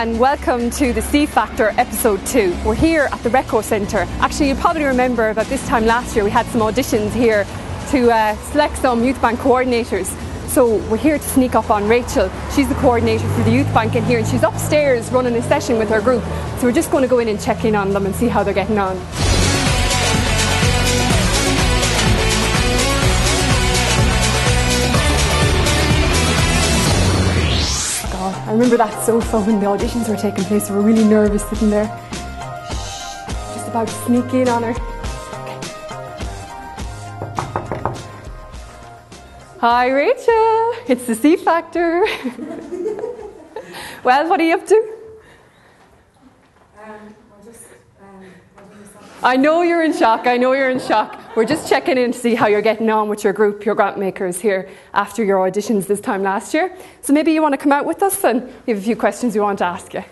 and welcome to the C Factor episode 2. We're here at the Reco Centre. Actually, you probably remember that this time last year we had some auditions here to select some YouthBank coordinators. So we're here to sneak up on Rachel. She's the coordinator for the YouthBank in here, and she's upstairs running a session with her group. So we're just going to go in and check in on them and see how they're getting on. I remember that sofa when the auditions were taking place. We were really nervous sitting there. Just about to sneak in on her. Okay. Hi Rachel, it's the C Factor. Well, what are you up to? I know you're in shock, We're just checking in to see how you're getting on with your group, your grant makers here after your auditions this time last year. So maybe you want to come out with us and we have a few questions we want to ask you.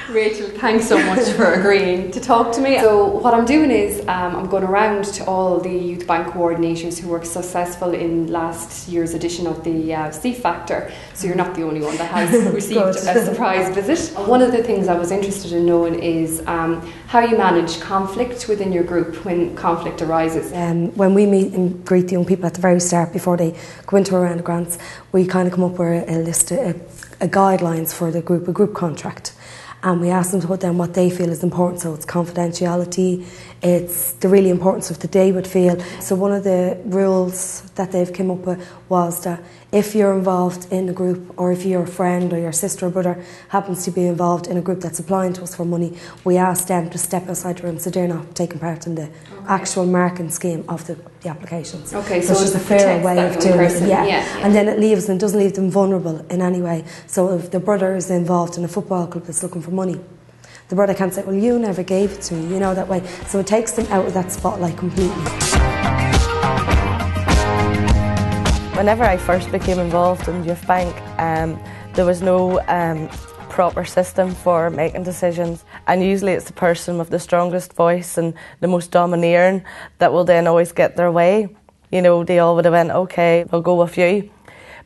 Rachel, thanks so much for agreeing to talk to me. So what I'm doing is I'm going around to all the YouthBank coordinators who were successful in last year's edition of the C Factor. So you're not the only one that has received a surprise visit. One of the things I was interested in knowing is how you manage conflict within your group when conflict arises. When we meet and greet the young people at the very start before they go into a round of grants, we kind of come up with a list of guidelines for the group, a group contract. And we ask them to put down what they feel is important. So it's confidentiality, it's the really importance of the they would feel. So one of the rules that they've come up with was that if you're involved in a group, or if your friend or your sister or brother happens to be involved in a group that's applying to us for money, we ask them to step outside the room so they're not taking part in the actual marking scheme of the applications. Okay, so it's just a fairer way of doing it. Yeah. And then it leaves them, doesn't leave them vulnerable in any way. So if the brother is involved in a football club that's looking for money, the brother can't say, well, you never gave it to me, that way. So it takes them out of that spotlight completely. Whenever I first became involved in YouthBank, there was no proper system for making decisions, and usually it's the person with the strongest voice and the most domineering that will then always get their way. They all would have went, okay, we'll go with you.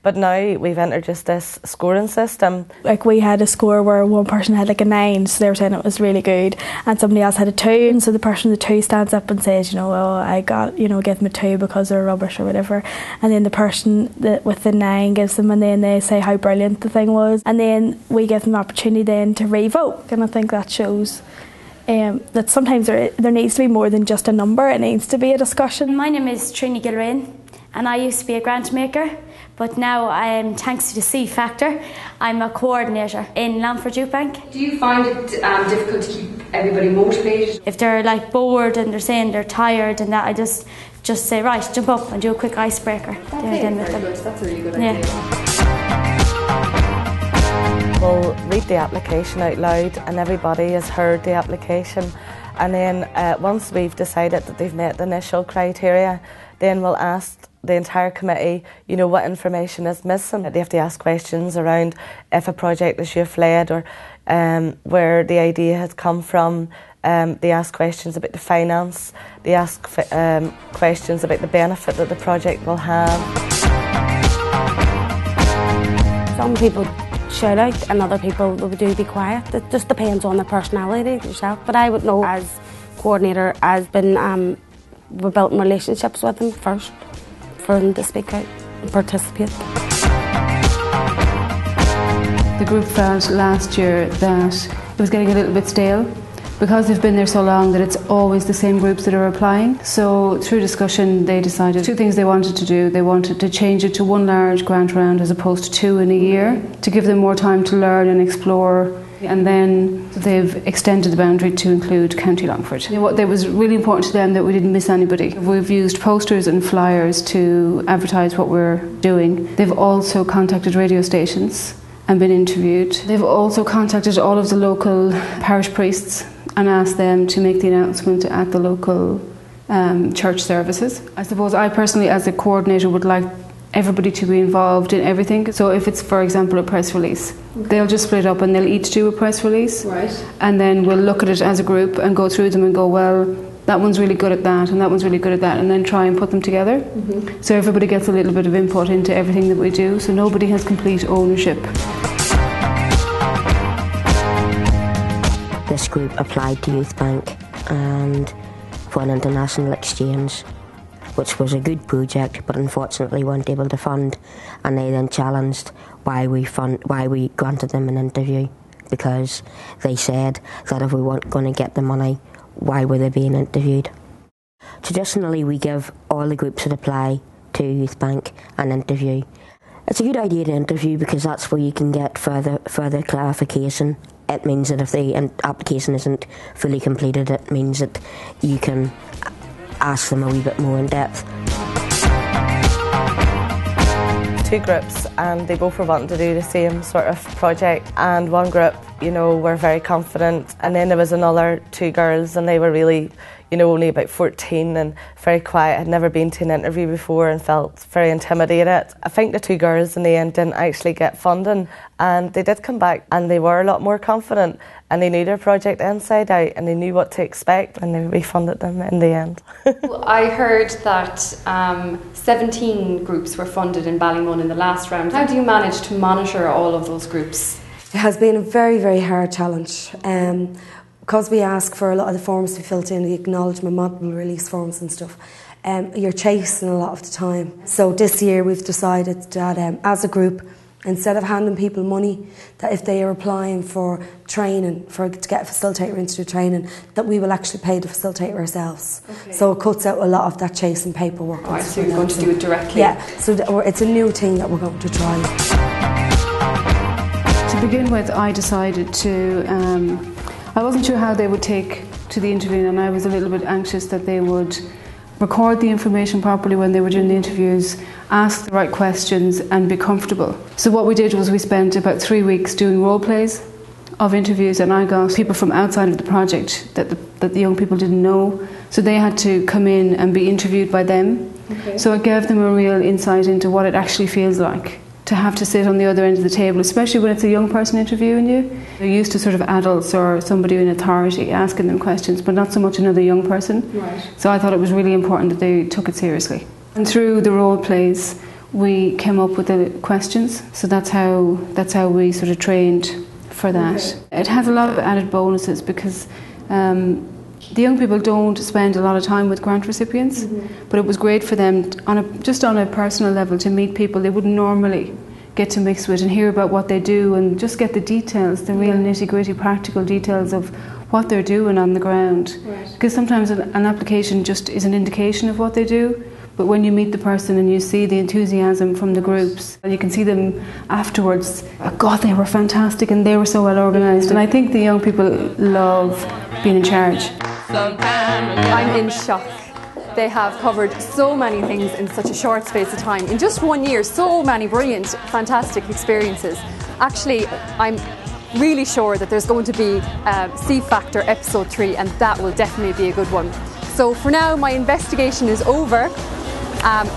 But now we've introduced this scoring system. Like, we had a score where one person had like a 9, so they were saying it was really good, and somebody else had a 2, and so the person with the 2 stands up and says, well, I got, give them a 2 because they're rubbish or whatever, and then the person with the 9 gives them, and then they say how brilliant the thing was, and then we give them the opportunity then to re-vote, and I think that shows that sometimes there needs to be more than just a number, it needs to be a discussion. My name is Trini Gilrain, and I used to be a grant maker. But now, thanks to the C Factor, I'm a coordinator in Lanford YouthBank. Do you find it difficult to keep everybody motivated? If they're like bored and they're saying they're tired and that, I just say, right, jump up and do a quick icebreaker. That's a really good idea. We'll read the application out loud and everybody has heard the application, and then once we've decided that they've met the initial criteria, then we'll ask the entire committee, what information is missing. They have to ask questions around if a project is youth-led or where the idea has come from. They ask questions about the finance. They ask questions about the benefit that the project will have. Some people shout out and other people do be quiet. It just depends on the personality yourself. But I would know, as coordinator, we're building relationships with them first, for them to speak out and participate. The group felt last year that it was getting a little bit stale because they've been there so long that it's always the same groups that are applying. So through discussion they decided 2 things they wanted to do. They wanted to change it to 1 large grant round as opposed to 2 in a year, to give them more time to learn and explore. And then they've extended the boundary to include County Longford. It was really important to them that we didn't miss anybody. We've used posters and flyers to advertise what we're doing. They've also contacted radio stations and been interviewed. They've also contacted all of the local parish priests and asked them to make the announcement at the local church services. I suppose I personally, as a coordinator, would like everybody to be involved in everything. So if it's, for example, a press release, they'll just split up and they'll each do a press release. Right. And then we'll look at it as a group and go through them and go, well, that one's really good at that and that one's really good at that, and then try and put them together. So everybody gets a little bit of input into everything that we do, so nobody has complete ownership. This group applied to YouthBank and for an international exchange, which was a good project, but unfortunately weren't able to fund, and they then challenged why we granted them an interview, because they said that if we weren't going to get the money, why were they being interviewed? Traditionally, we give all the groups that apply to YouthBank an interview. It's a good idea to interview because that's where you can get further clarification. It means that if the application isn't fully completed, it means that you can ask them a wee bit more in depth. Two groups, and they both were wanting to do the same sort of project, and one group, you know, were very confident, and then there was another two girls, and they were really, you know, only about 14 and very quiet, had never been to an interview before and felt very intimidated. I think the two girls in the end didn't actually get funding, and they did come back and they were a lot more confident, and they knew their project inside out and they knew what to expect, and they refunded them in the end. I heard that 17 groups were funded in Ballymun in the last round. How do you manage to monitor all of those groups? It has been a very, very hard challenge. Because we ask for a lot of the forms to be filled in, the acknowledgement, multiple release forms and stuff, you're chasing a lot of the time. So this year we've decided that as a group, instead of handing people money, that if they are applying for training, to get a facilitator into the training, that we will actually pay the facilitator ourselves. Okay. So it cuts out a lot of that chasing paperwork. Right, so you're going to do it directly? Yeah, so it's a new thing that we're going to try. To begin with, I decided to, I wasn't sure how they would take to the interview, and I was a little bit anxious that they would record the information properly when they were doing the interviews, ask the right questions and be comfortable. So what we did was we spent about 3 weeks doing role plays of interviews, and I got people from outside of the project that the young people didn't know, so they had to come in and be interviewed by them. Okay. So it gave them a real insight into what it actually feels like to have to sit on the other end of the table, especially when it's a young person interviewing you. They're used to sort of adults or somebody in authority asking them questions, but not so much another young person. Right. So I thought it was really important that they took it seriously. And through the role plays, we came up with the questions. So that's how we sort of trained for that. Okay. It has a lot of added bonuses because the young people don't spend a lot of time with grant recipients, but it was great for them just on a personal level to meet people they wouldn't normally get to mix with and hear about what they do and just get the details, the real nitty-gritty practical details of what they're doing on the ground. Right. Because sometimes an application just is an indication of what they do, but when you meet the person and you see the enthusiasm from the groups, and you can see them afterwards, oh God, they were fantastic and they were so well organised. And I think the young people love being in charge. I'm in shock. They have covered so many things in such a short space of time. In just 1 year, so many brilliant, fantastic experiences. Actually, I'm really sure that there's going to be C Factor episode 3, and that will definitely be a good one. So for now, my investigation is over.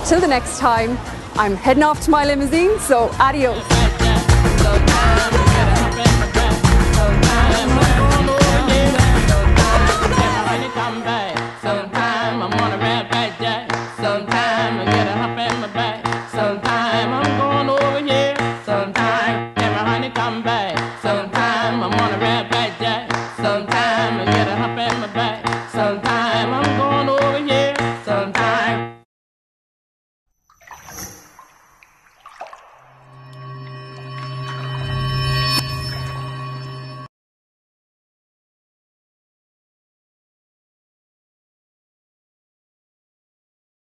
Till the next time, I'm heading off to my limousine, so adios. Sometime I'm on a red back jack. Sometime I get a hop in my back. Sometime I'm going over here. Sometime never honey come back. Sometime I'm on a red back jack. Sometime I get a hop in my back. Sometime I'm going